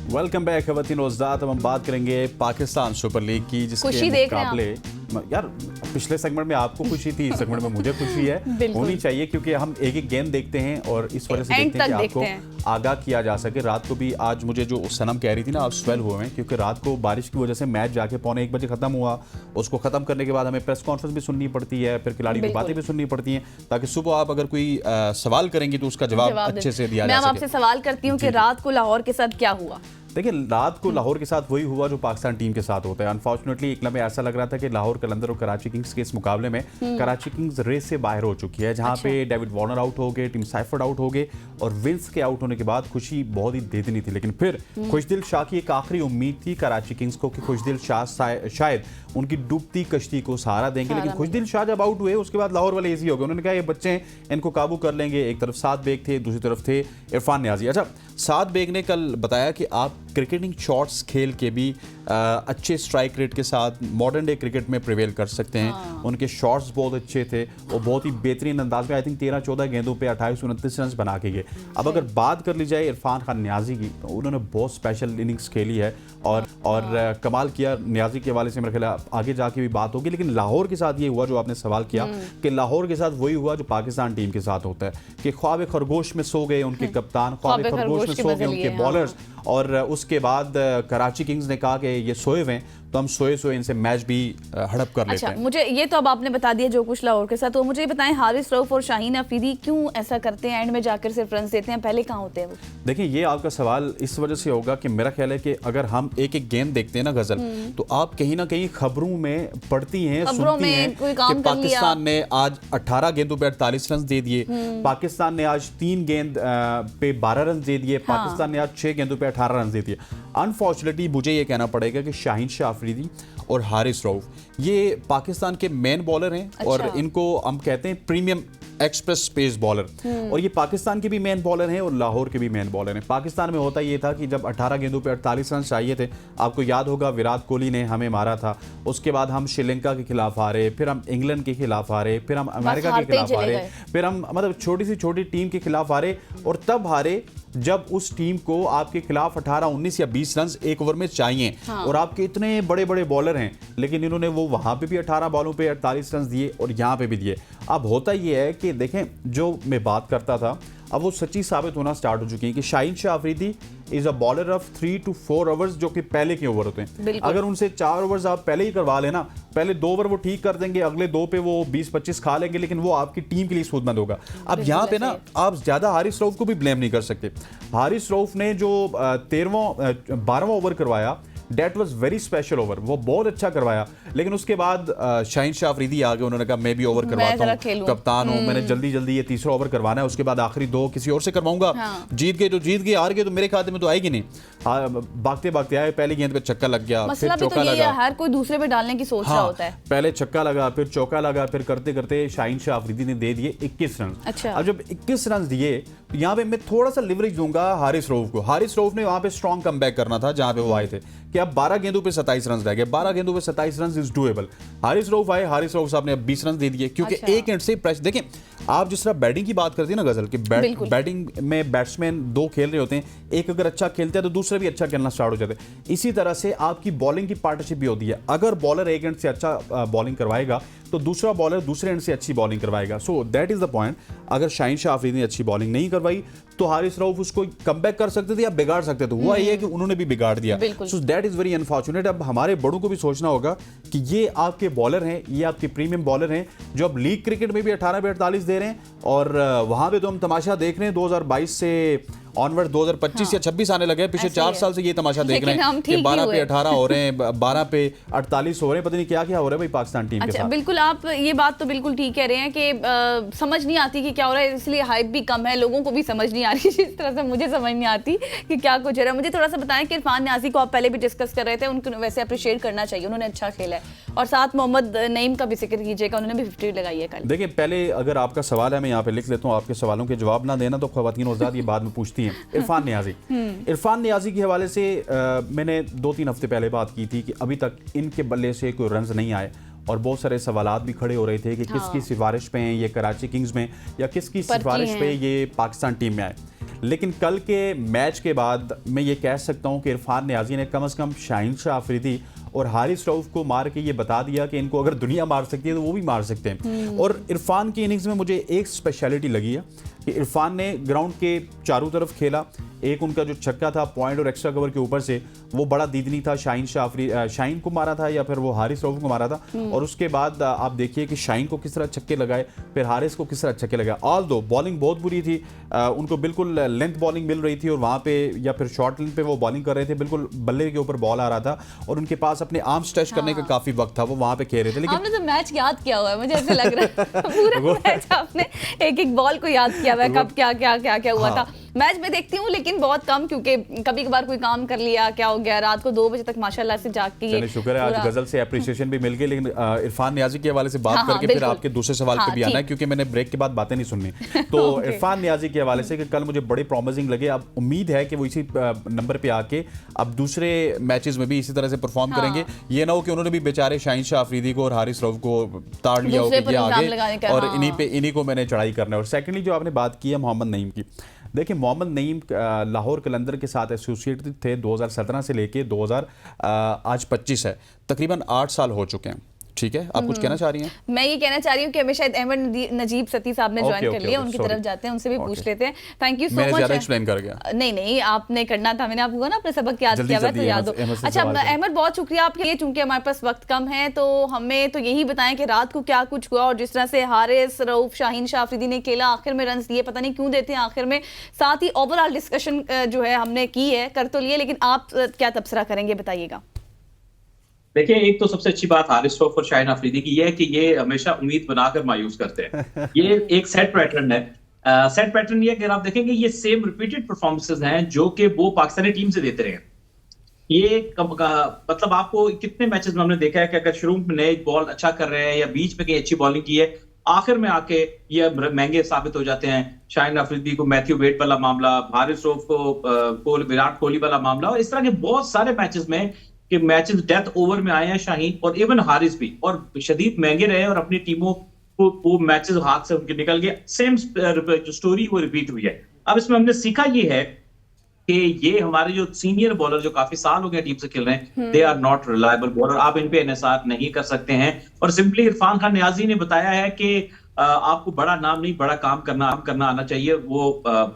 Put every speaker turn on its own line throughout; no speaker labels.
Welcome back खवातीन रोज़ात। हम बात करेंगे पाकिस्तान सुपर लीग की, जिसके मुकाबले यार पिछले सेगमेंट में आपको खुशी थी, इस सेगमेंट में मुझे खुशी है, होनी चाहिए, क्योंकि हम एक एक गेम देखते हैं और इस वजह से देखते हैं कि आपको आगाह किया जा सके। रात को भी आज मुझे जो सनम कह रही थी ना, आप स्वेल हुए हैं, क्योंकि रात को बारिश की वजह से मैच जाके 1:45 बजे खत्म हुआ। उसको खत्म करने के बाद हमें प्रेस कॉन्फ्रेंस भी सुननी पड़ती है, फिर खिलाड़ी की बातें भी सुननी पड़ती हैं, ताकि सुबह आप अगर कोई सवाल करेंगे तो उसका जवाब अच्छे से दिया जा सके।
मैं आपसे सवाल करती हूँ कि रात को लाहौर के साथ क्या हुआ?
देखिए, रात को लाहौर के साथ वही हुआ जो पाकिस्तान टीम के साथ होता है। अनफॉर्चुनेटली एक लम्हे ऐसा लग रहा था कि लाहौर कलंदर और कराची किंग्स के इस मुकाबले में कराची किंग्स रेस से बाहर हो चुकी है, जहां पे डेविड वार्नर आउट हो गए, टीम साइफर्ड आउट हो गए और विंस के आउट होने के बाद खुशी बहुत ही बेदनी थी। लेकिन फिर खुशदिल शाह की एक आखिरी उम्मीद थी कराची किंग्स को कि खुशदिल शाह शायद उनकी डूबती कश्ती को सहारा देंगे, लेकिन खुशदिल शाह जब आउट हुए उसके बाद लाहौर वाले इजी हो गए। उन्होंने कहा ये बच्चे हैं, इनको काबू कर लेंगे। एक तरफ साद बेग थे, दूसरी तरफ थे इरफान नियाजी। अच्छा, साद बेग ने कल बताया कि आप क्रिकेटिंग शॉट्स खेल के भी अच्छे स्ट्राइक रेट के साथ मॉडर्न डे क्रिकेट में प्रिवेल कर सकते हैं। उनके शॉट्स बहुत अच्छे थे और बहुत ही बेहतरीन अंदाज में आई थिंक 13-14 गेंदों पे 28-29 रन बना के गए। अब अगर बात कर ली जाए इरफान खान नियाजी की, तो उन्होंने बहुत स्पेशल इनिंग्स खेली है और कमाल किया। नियाजी के हवाले से मेरे ख्याल आगे जाके भी बात होगी, लेकिन लाहौर के साथ ये हुआ जो आपने सवाल किया कि लाहौर के साथ वही हुआ जो पाकिस्तान टीम के साथ होता है कि ख्वाब खरगोश में सो गए उनके कप्तान, ख्वाब खरगोश में सो गए उनके बॉलर्स, और उसके बाद कराची किंग्स ने कहा कि ये सोए हुए हैं, तो हम सोए सोए इनसे मैच भी हड़प कर लेते हैं।
मुझे ये तो अब आपने बता दिया जो कुछ लाहौर के साथ, तो मुझे बताएं हारिस रऊफ और शाहीन अफरीदी क्यों ऐसा करते हैं, एंड में जाकर सिर्फ रन देते हैं, पहले कहाँ होते हैं वो?
देखिए, ये आपका सवाल इस वजह से होगा कि मेरा ख्याल है कि अगर हम एक एक गेम देखते हैं ना गजल, तो आप कहीं ना कहीं खबरों में पढ़ती हैं, सुनती हैं कि पाकिस्तान ने आज 18 गेंदों पे 48 रन दे दिए, पाकिस्तान ने आज 3 गेंद पे 12 रन दे दिए, पाकिस्तान ने आज 6 गेंदों पे 18 रन दे दिए। अनफॉर्चुनेटली मुझे ये कहना पड़ेगा कि शाहीन शाह अफरीदी और हारिस रऊफ ये पाकिस्तान के मेन बॉलर हैं और इनको हम कहते हैं प्रीमियम एक्सप्रेस पेस बॉलर, और ये पाकिस्तान के भी मेन बॉलर हैं और लाहौर के भी मेन बॉलर हैं। पाकिस्तान में होता ये था कि जब 18 गेंदों पे 48 रन चाहिए थे, आपको याद होगा विराट कोहली ने हमें मारा था, उसके बाद हम श्रीलंका के खिलाफ हारे, फिर हम इंग्लैंड के खिलाफ हारे, फिर हम अमेरिका के खिलाफ हारे, फिर हम मतलब छोटी सी छोटी टीम के खिलाफ हारे, और तब हारे जब उस टीम को आपके खिलाफ 18, 19 या 20 रन एक ओवर में चाहिए, और आपके इतने बड़े बड़े बॉलर हैं, लेकिन इन्होंने वो वहां पे भी 18 बॉलों पे 48 रन दिए और यहाँ पे भी दिए। अब होता ये है कि देखें, जो मैं बात करता था अब वो सच्ची साबित होना स्टार्ट हो चुकी है कि Shaheen Shah Afridi is a bowler of 3 to 4 overs, जो कि पहले के ओवर होते हैं। अगर उनसे 4 ओवर्स आप पहले ही करवा लेना, पहले 2 ओवर वो ठीक कर देंगे, अगले 2 पे वो 20-25 खा लेंगे, लेकिन वो आपकी टीम के लिए सूदमंद होगा। अब यहाँ पे ना आप ज्यादा हारिस रऊफ को भी ब्लेम नहीं कर सकते। हारिस रऊफ ने जो 12वां ओवर करवाया, that was very special over, वो बहुत अच्छा करवाया, लेकिन उसके बाद शाहीन शाह अफरीदी आ गए, उन्होंने कहा मैं भी ओवर करवाता हूँ, कप्तान हूँ, मैंने जल्दी जल्दी ये तीसरा ओवर करवाना है, उसके बाद आखिरी 2 किसी और से करवाऊंगा। जीत गए तो जीत गए, हार गए तो मेरे खाते में तो आएगी नहीं। भागते भागते आए, पहली गेंद पे छक्का लग गया, फिर चौका लगा,
हर कोई दूसरे पे डालने की सोच रहा होता है।
पहले छक्का लगा, फिर चौका लगा, फिर करते करते शाहीन शाह अफरीदी ने दे दिए 21 रन। अब जब 21 रन दिए, तो यहाँ पे मैं थोड़ा सा लिवरेज दूंगा हारिस रऊफ को। हारिस रऊफ ने वहां पे स्ट्रॉन्ग कमबैक करना था जहां पे वो आए थे कि अब 12 गेंदों पे 27 रन रह गए, 12 गेंदों पे 27 run is doable. Haris Rauf आए, हारिस रऊफ साहब ने अब 20 रन दे दिए, क्योंकि एक एंड से प्रेस देखें। आप जिस तरह बैटिंग की बात करते हैं ना गजल की, बैटिंग में बैट्समैन 2 खेल रहे होते हैं, एक अगर अच्छा खेलता है तो दूसरा भी अच्छा खेलना स्टार्ट हो जाता है। इसी तरह से आपकी बॉलिंग की पार्टनरशिप भी होती है। अगर बॉलर एक एंड से अच्छा बॉलिंग करवाएगा तो दूसरा बॉलर दूसरे एंड से अच्छी बॉलिंग करवाएगा। So that is the point. अगर शाहीन शाह अफरीदी ने अच्छी बॉलिंग नहीं करवाई तो हारिस रऊफ उसको कमबैक कर सकते थे या बिगाड़ सकते थे। हुआ ये है कि उन्होंने भी बिगाड़ दिया। So that is very unfortunate. अब हमारे बड़ों को भी सोचना होगा कि ये आपके बॉलर हैं, ये आपके प्रीमियम बॉलर हैं, जो अब लीग क्रिकेट में भी 18 पे 48 दे रहे हैं, और वहां पे तो हम तमाशा देख रहे हैं 2022 से ऑनवर्ड 2025 या 26 आने लगे। पिछले 4 साल से ये तमाशा देख रहे हैं कि 12 पे 18 हो रहे हैं, 12 पे 48 हो रहे हैं, पता नहीं क्या क्या हो रहा है भाई पाकिस्तान टीम के साथ।
बिल्कुल, आप ये बात तो बिल्कुल ठीक कह रहे हैं कि समझ नहीं आती कि क्या हो रहा है, इसलिए हाइप भी कम है, लोगों को भी समझ नहीं आ रही, जिस तरह से मुझे समझ नहीं आती कि क्या कुछ हो रहा है। मुझे थोड़ा सा बताएं कि इरफान नियाजी को आप पहले भी डिस्कस कर रहे थे, उनको वैसे अप्रिशिएट करना चाहिए, उन्होंने अच्छा खेला है, और साथ मोहम्मद नईम का भी जिक्र कीजिएगा, उन्होंने भी 50 लगाई है कल।
देखिए, पहले अगर आपका सवाल है मैं यहाँ पे लिख लेता हूँ, आपके सवालों के जवाब ना देना तो ख्वातीन औज़ात ये बाद में पूछती हैं। इरफान नियाजी के हवाले से मैंने 2-3 हफ्ते पहले बात की थी कि अभी तक इनके बल्ले से कोई रन्स नहीं आए, और बहुत सारे सवालात भी खड़े हो रहे थे कि किसकी सिफारिश पे हैं ये कराची किंग्स में, या किसकी सिफारिश पे ये पाकिस्तान टीम में आए। लेकिन कल के मैच के बाद मैं ये कह सकता हूँ कि इरफान नियाजी ने कम से कम शाहीन शाह अफरीदी और हारिस रऊफ को मार के ये बता दिया कि इनको अगर दुनिया मार सकती है तो वो भी मार सकते हैं। और इरफान की इनिंग्स में मुझे एक स्पेशलिटी लगी है कि इरफान ने ग्राउंड के चारों तरफ खेला। एक उनका जो छक्का था पॉइंट और एक्स्ट्रा कवर के ऊपर से, वो बड़ा दीदनी था, शाहीन को मारा था या फिर वो हारिस रऊफ को मारा था। और उसके बाद आप देखिए कि शाहीन को किस तरह छक्के लगाए, फिर हारिस को किस तरह छक्के लगाए। ऑल दो बॉलिंग बहुत बुरी थी, उनको बिल्कुल लेंथ बॉलिंग मिल रही थी और वहाँ पे या फिर शॉर्ट लेंथ पे वो बॉलिंग कर रहे थे, बिल्कुल बल्ले के ऊपर बॉल आ रहा था और उनके पास अपने आर्म स्ट्रेच करने का काफी वक्त था, वो वहाँ पे खेल रहे थे। लेकिन
आपने तो मैच याद किया हुआ है, मुझे ऐसे लग रहा है पूरा मैच आपने एक एक बॉल को याद किया हुआ है, कब क्या क्या क्या क्या हुआ था। मैच में देखती हूँ लेकिन बहुत कम, क्योंकि कभी कभार कोई काम कर लिया, क्या हो गया, रात को 2 बजे तक माशाल्लाह से जाग के।
चलिए शुक्र है आज गजल से एप्रिसिएशन भी मिल गई। लेकिन इरफान नियाजी के हवाले से बात करके फिर आपके दूसरे सवाल पे भी आना है, क्योंकि मैंने ब्रेक के बाद बातें नहीं सुननी। तो इरफान नियाजी के हवाले से कि कल मुझे बड़े प्रॉमिसिंग लगे। अब उम्मीद है कि वो इसी नंबर पे आके अब दूसरे मैचेस में भी इसी तरह से परफॉर्म करेंगे। ये ना हो कि उन्होंने भी बेचारे शाहीन शाह अफरीदी को और हारिस रऊफ को ताड़ लिया हो कि ये आगे और इन्हीं को मैंने चढ़ाई करना है। और सेकेंडली जो आपने बात की है मोहम्मद नईम की, देखिए मोहम्मद नईम लाहौर कलंदर के साथ एसोसिएटेड थे 2017 से लेके 2025 है, तकरीबन 8 साल हो चुके हैं। ठीक है, आप कुछ कहना चाह रही हैं?
मैं ये कहना चाह रही हूँ कि हमें शायद अहमद नजीब सती साहब ने ज्वाइन कर लिया, उनकी तरफ जाते हैं, उनसे भी पूछ लेते हैं। Thank you so much.
ज़्यादा एक्सप्लेन कर गया?
नहीं, आपने करना था, मैंने आपको ना अपना सबक याद किया हुआ, तो याद हो। अच्छा अहमद, बहुत शुक्रिया आपके लिए। चूंकि हमारे पास वक्त कम है तो हमें तो यही बताएं कि रात को क्या कुछ हुआ, और जिस तरह से हारिस रऊफ, शाहीन शाह अफरीदी ने खेला, आखिर में रन दिए, पता नहीं क्यों देते हैं आखिर में। साथ ही ओवरऑल डिस्कशन जो है हमने की है, कर तो लिए, लेकिन आप क्या तबसरा करेंगे, बताइएगा।
देखिए, एक तो सबसे अच्छी बात हारिस रऊफ और शाहीन अफरीदी की यह है कि ये हमेशा उम्मीद बनाकर मायूस करते हैं। ये एक सेट पैटर्न है। सेट पैटर्न ये अगर आप देखेंगे, ये सेम रिपीटेड परफॉर्मेंसेज हैं जो कि वो पाकिस्तानी टीम से देते रहे। ये मतलब आपको कितने मैचेस में हमने देखा है कि अगर शुरू में नए बॉल अच्छा कर रहे हैं या बीच में कहीं अच्छी बॉलिंग की है, आखिर में आके ये महंगे साबित हो जाते हैं। शाहीन अफरीदी को मैथ्यू वेड वाला मामला, हारिस रऊफ को विराट कोहली वाला मामला, और इस तरह के बहुत सारे मैचेस में कि मैचेस डेथ ओवर में आए हैं शाहीन और इवन हारिस भी, और शदीद महंगे रहे और अपनी टीमों को वो मैचेस हाथ से उनके निकल गए। सेम जो स्टोरी वो रिपीट हुई है। अब इसमें हमने सीखा ये है कि ये हमारे जो सीनियर बॉलर जो काफी साल हो गए टीम से खेल रहे हैं, they are not reliable bowler. आप इन पे इन्हिसार नहीं कर सकते हैं। और सिंपली इरफान खान नियाजी ने बताया है कि आपको बड़ा नाम नहीं, बड़ा काम करना आना चाहिए। वो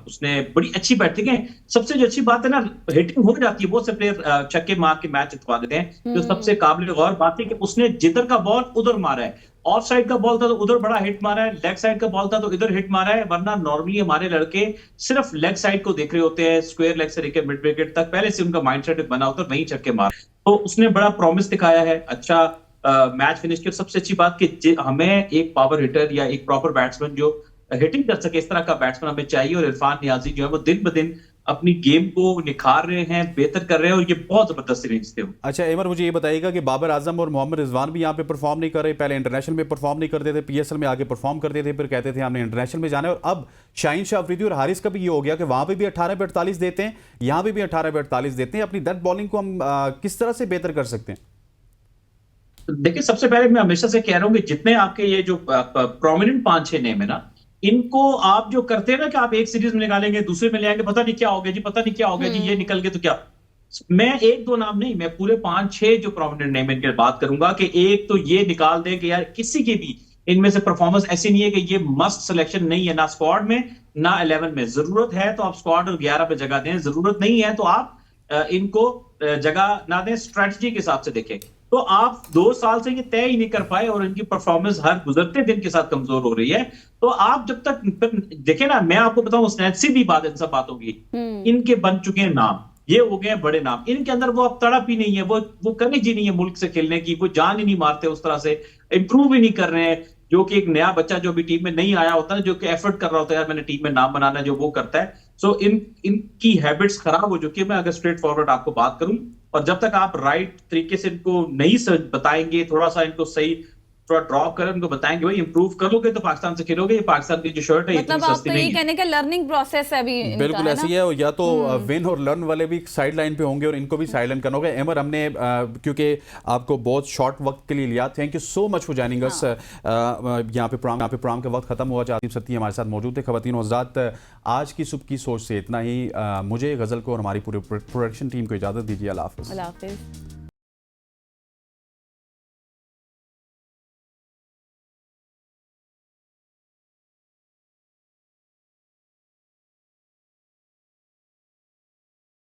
उसने बड़ी अच्छी बैटिंग है। सबसे जो अच्छी बात है ना, हिटिंग हो जाती है, बहुत से प्लेयर छक्के मार के मैच जितवा देते हैं। जो सबसे काबिल गौर बात है कि उसने जिधर का बॉल उधर मारा है। ऑफ साइड का बॉल था तो उधर बड़ा हिट मारा है, लेग साइड का बॉल था तो इधर हिट मारा है। वरना नॉर्मली हमारे लड़के सिर्फ लेग साइड को देख रहे होते हैं, स्क्वायर लेग से लेकर मिड विकेट तक पहले से उनका माइंडसेट बना होता है, वहीं छक्के मार। तो उसने बड़ा प्रॉमिस दिखाया है, अच्छा मैच फिनिश की। सबसे अच्छी बात कि हमें एक पावर हिटर या एक प्रॉपर बैट्समैन जो हिटिंग कर सके, इस तरह का बैट्समैन हमें चाहिए। और इरफान नियाजी जो है वो दिन ब दिन अपनी गेम को निखार रहे हैं, बेहतर कर रहे हैं, और ये बहुत जबरदस्त इनिंग्स थे।
अच्छा एमर, मुझे ये बताइएगा कि बाबर आजम और मोहम्मद रिजवान भी यहाँ पे परफॉर्म नहीं कर रहे। पहले इंटरनेशनल में परफॉर्म नहीं करते थे, पीएसएल में आके परफॉर्म करते थे, फिर कहते थे हमने इंटरनेशनल में जाना है। और अब शाहीन शाह अफरीदी और हारिस का भी ये हो गया कि वहां पे भी 18 पे 48 देते हैं, यहाँ पे भी 18 पे 48 देते हैं। अपनी डेथ बॉलिंग को हम किस तरह से बेहतर कर सकते हैं?
देखिए, सबसे पहले मैं हमेशा से कह रहा हूँ कि जितने आपके ये जो प्रोमिनेंट 5-6 नेम है ना, इनको आप जो करते हैं ना कि आप एक सीरीज में निकालेंगे, दूसरे में ले आएंगे, पता नहीं क्या हो गया जी, पता नहीं क्या हो गया जी, ये निकल गए तो क्या। मैं 1-2 नाम नहीं, मैं पूरे 5-6 जो प्रोमिनेंट नेम इनके बात करूंगा कि एक तो ये निकाल दें कि यार किसी की भी इनमें से परफॉर्मेंस ऐसी नहीं है कि ये मस्ट सिलेक्शन नहीं है, ना स्क्वाड में ना 11 में। जरूरत है तो आप स्क्वाड और 11 पे जगह दें, जरूरत नहीं है तो आप इनको जगह ना दें, स्ट्रेटजी के हिसाब से देखें। तो आप 2 साल से ये तय ही नहीं कर पाए और इनकी परफॉर्मेंस हर गुजरते दिन के साथ कमजोर हो रही है। तो आप जब तक देखें ना, मैं आपको बताऊं सीधी बात इन सब बातों की, इनके बन चुके हैं नाम, ये हो गए बड़े नाम, इनके अंदर वो अब तड़प ही नहीं है, वो कमी जी नहीं है मुल्क से खेलने की, वो जान ही नहीं मारते उस तरह से, इंप्रूव ही नहीं कर रहे हैं। जो कि एक नया बच्चा जो भी टीम में नहीं आया होता है, जो कि एफर्ट कर रहा होता है यार मैंने टीम में नाम बनाना, जो वो करता है। सो इनकी हैबिट्स खराब हो चुकी है। मैं अगर स्ट्रेट फॉरवर्ड आपको बात करूं, और जब तक आप राइट तरीके से इनको नहीं बताएंगे, थोड़ा सा इनको सही थोड़ा ड्रॉप करें, उनको बताएंगे भाई इंप्रूव करोगे तो पाकिस्तान से खेलोगे, ये पाकिस्तान की जो शर्ट है
मतलब आप तो ये कहने का लर्निंग प्रोसेस है अभी
बिल्कुल ऐसी है, या तो विन और लर्न वाले भी साइड लाइन पे होंगे और इनको भी साइड लाइन करना होगा। एमर, हमने क्योंकि आपको बहुत शॉर्ट वक्त के लिए लिया, thank you so much for joining us. यहाँ पे प्रोग्राम का वक्त खत्म हुआ, चाहती सत्ती हमारे साथ मौजूद थे। खवातीन और हज़रात, आज की सुबह की सोच से इतना ही। मुझे, गज़ल को और हमारी पूरी प्रोडक्शन टीम को इजाज़त दीजिए। अल्लाह हाफ़िज़।